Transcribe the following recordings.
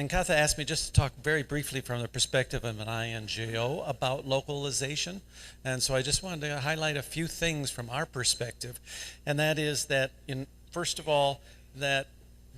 And Katha asked me just to talk very briefly from the perspective of an INGO about localization. And so I just wanted to highlight a few things from our perspective. And that is that, first of all, that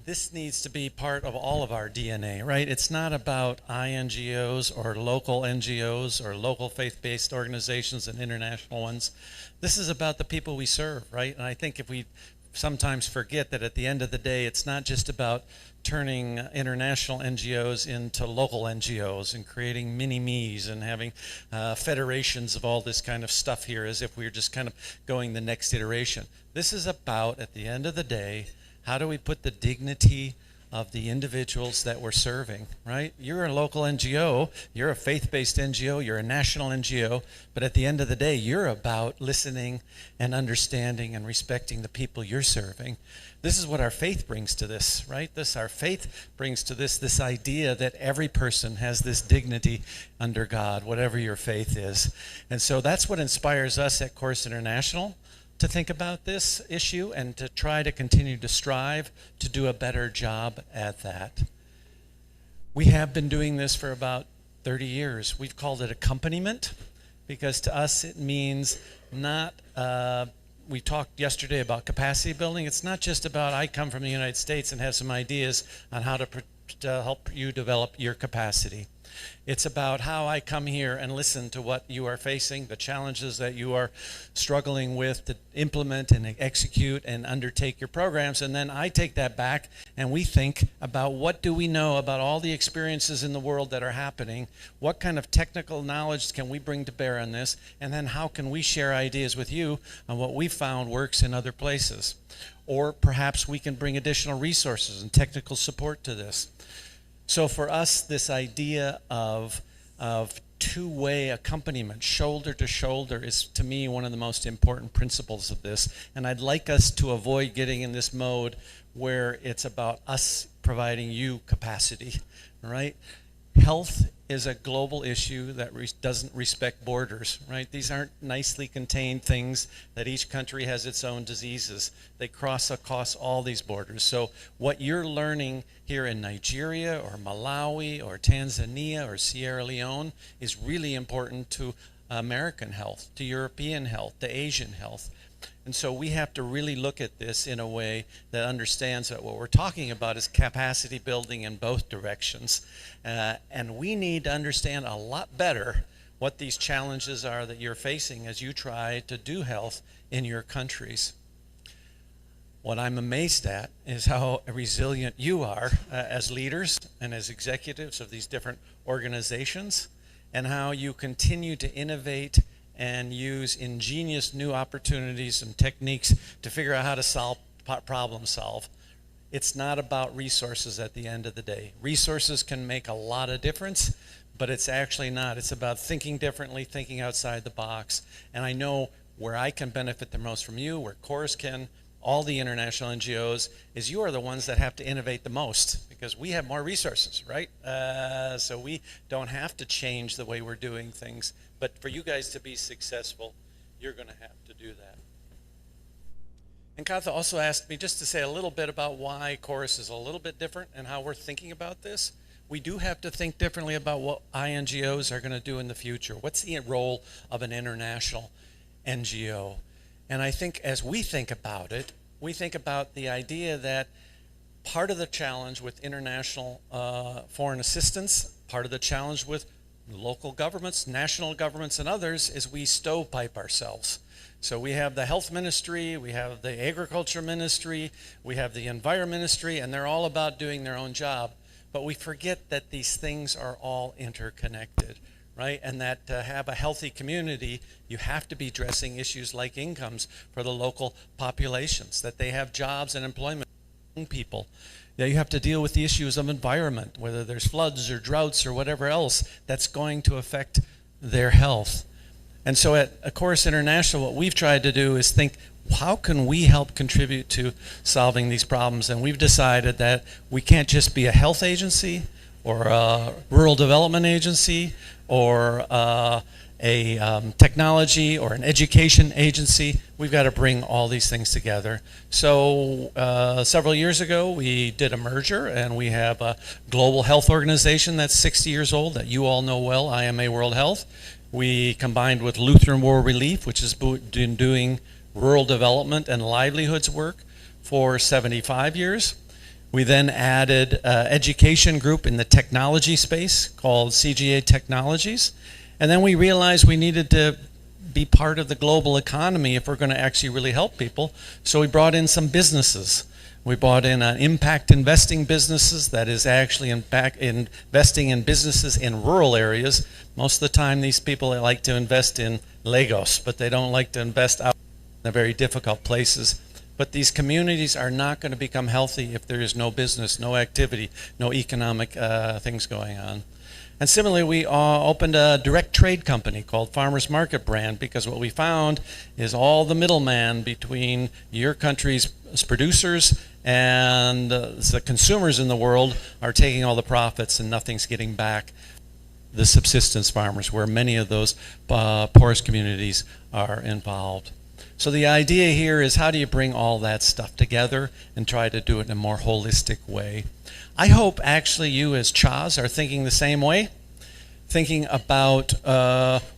this needs to be part of all of our DNA, right? It's not about INGOs or local NGOs or local faith-based organizations and international ones. This is about the people we serve, right? And I think if we sometimes forget that at the end of the day, it's not just about turning international NGOs into local NGOs and creating mini-me's and having federations of all this kind of stuff here as if we were just kind of going the next iteration. This is about, at the end of the day, how do we put the dignity of the individuals that we're serving, right? You're a local NGO, you're a faith-based NGO, you're a national NGO, but at the end of the day, you're about listening and understanding and respecting the people you're serving. This is what our faith brings to this, right? Our faith brings to this idea that every person has this dignity under God, whatever your faith is. And so that's what inspires us at Corus International to think about this issue and to try to continue to strive to do a better job at that. We have been doing this for about 30 years. We've called it accompaniment because to us it means not, we talked yesterday about capacity building. It's not just about I come from the United States and have some ideas on how to help you develop your capacity. It's about how I come here and listen to what you are facing, the challenges that you are struggling with to implement and execute and undertake your programs. And then I take that back and we think about what do we know about all the experiences in the world that are happening? What kind of technical knowledge can we bring to bear on this? And then how can we share ideas with you on what we found works in other places? Or perhaps we can bring additional resources and technical support to this. So for us, this idea of two-way accompaniment, shoulder to shoulder, is to me one of the most important principles of this. And I'd like us to avoid getting in this mode where it's about us providing you capacity, right? Health is a global issue that doesn't respect borders, right? These aren't nicely contained things that each country has its own diseases. They cross across all these borders. So what you're learning here in Nigeria or Malawi or Tanzania or Sierra Leone is really important to American health, to European health, to Asian health. And so we have to really look at this in a way that understands that what we're talking about is capacity building in both directions. And we need to understand a lot better what these challenges are that you're facing as you try to do health in your countries. What I'm amazed at is how resilient you are as leaders and as executives of these different organizations, and how you continue to innovate and use ingenious new opportunities and techniques to figure out how to problem solve. It's not about resources at the end of the day. Resources can make a lot of difference, but it's actually not. It's about thinking differently, thinking outside the box. And I know where I can benefit the most from you, where Corus can, all the international NGOs, is you are the ones that have to innovate the most because we have more resources, right? So we don't have to change the way we're doing things. But for you guys to be successful, you're going to have to do that. And Katha also asked me just to say a little bit about why Corus is a little bit different and how we're thinking about this. We do have to think differently about what INGOs are going to do in the future. What's the role of an international NGO? And I think as we think about it, we think about the idea that part of the challenge with international foreign assistance, part of the challenge with local governments, national governments, and others is we stovepipe ourselves. So we have the health ministry, we have the agriculture ministry, we have the environment ministry, and they're all about doing their own job. But we forget that these things are all interconnected, right? And that to have a healthy community, you have to be addressing issues like incomes for the local populations, that they have jobs and employment for young people. Yeah, you have to deal with the issues of environment, whether there's floods or droughts or whatever else that's going to affect their health. And so at Corus International, what we've tried to do is think, how can we help contribute to solving these problems? And we've decided that we can't just be a health agency or a rural development agency or a technology or an education agency. We've got to bring all these things together. So several years ago, we did a merger, and we have a global health organization that's 60 years old that you all know well, IMA World Health. We combined with Lutheran World Relief, which has been doing rural development and livelihoods work for 75 years. We then added an education group in the technology space called CGA Technologies. And then we realized we needed to be part of the global economy if we're going to actually really help people. So we brought in some businesses. We brought in impact investing businesses, that is actually investing in businesses in rural areas. Most of the time these people like to invest in Lagos, but they don't like to invest out in the very difficult places. But these communities are not going to become healthy if there is no business, no activity, no economic things going on. And similarly, we opened a direct trade company called Farmers Market Brand, because what we found is all the middleman between your country's producers and the consumers in the world are taking all the profits, and nothing's getting back the subsistence farmers, where many of those poorest communities are involved. So the idea here is, how do you bring all that stuff together and try to do it in a more holistic way? I hope actually you as CHAs are thinking the same way, thinking about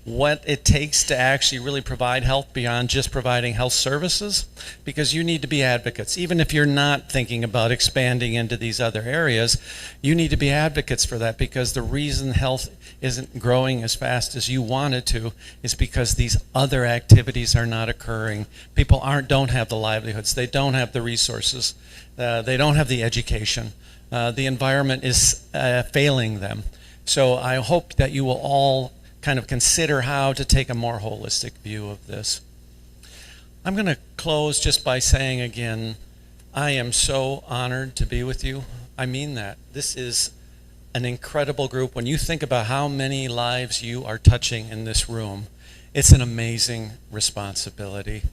what it takes to actually really provide health beyond just providing health services, because you need to be advocates. Even if you're not thinking about expanding into these other areas, you need to be advocates for that, because the reason health isn't growing as fast as you want it to is because these other activities are not occurring. People don't have the livelihoods, they don't have the resources, they don't have the education. The environment is failing them. So I hope that you will all kind of consider how to take a more holistic view of this. I'm going to close just by saying again, I am so honored to be with you. I mean that. This is an incredible group. When you think about how many lives you are touching in this room, it's an amazing responsibility.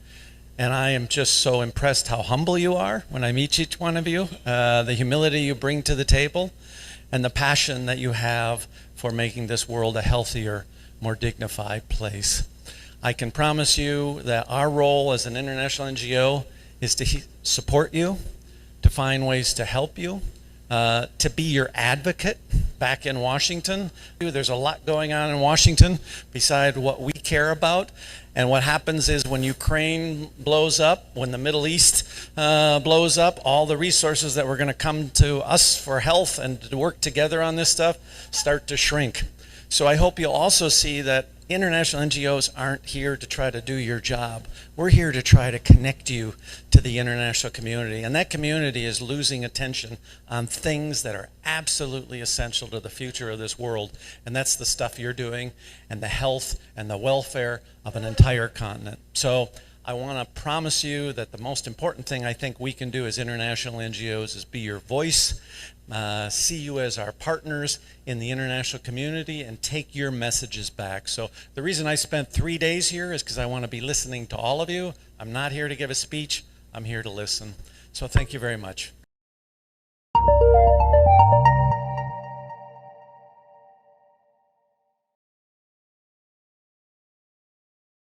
And I am just so impressed how humble you are when I meet each one of you, the humility you bring to the table, and the passion that you have for making this world a healthier, more dignified place. I can promise you that our role as an international NGO is to support you, to find ways to help you, to be your advocate back in Washington. There's a lot going on in Washington beside what we care about. And what happens is, when Ukraine blows up, when the Middle East blows up, all the resources that were going to come to us for health and to work together on this stuff start to shrink. So I hope you'll also see that international NGOs aren't here to try to do your job. We're here to try to connect you to the international community. And that community is losing attention on things that are absolutely essential to the future of this world. And that's the stuff you're doing, and the health and the welfare of an entire continent. So I want to promise you that the most important thing I think we can do as international NGOs is be your voice, see you as our partners in the international community, and take your messages back. So the reason I spent 3 days here is because I want to be listening to all of you. I'm not here to give a speech, I'm here to listen. So thank you very much.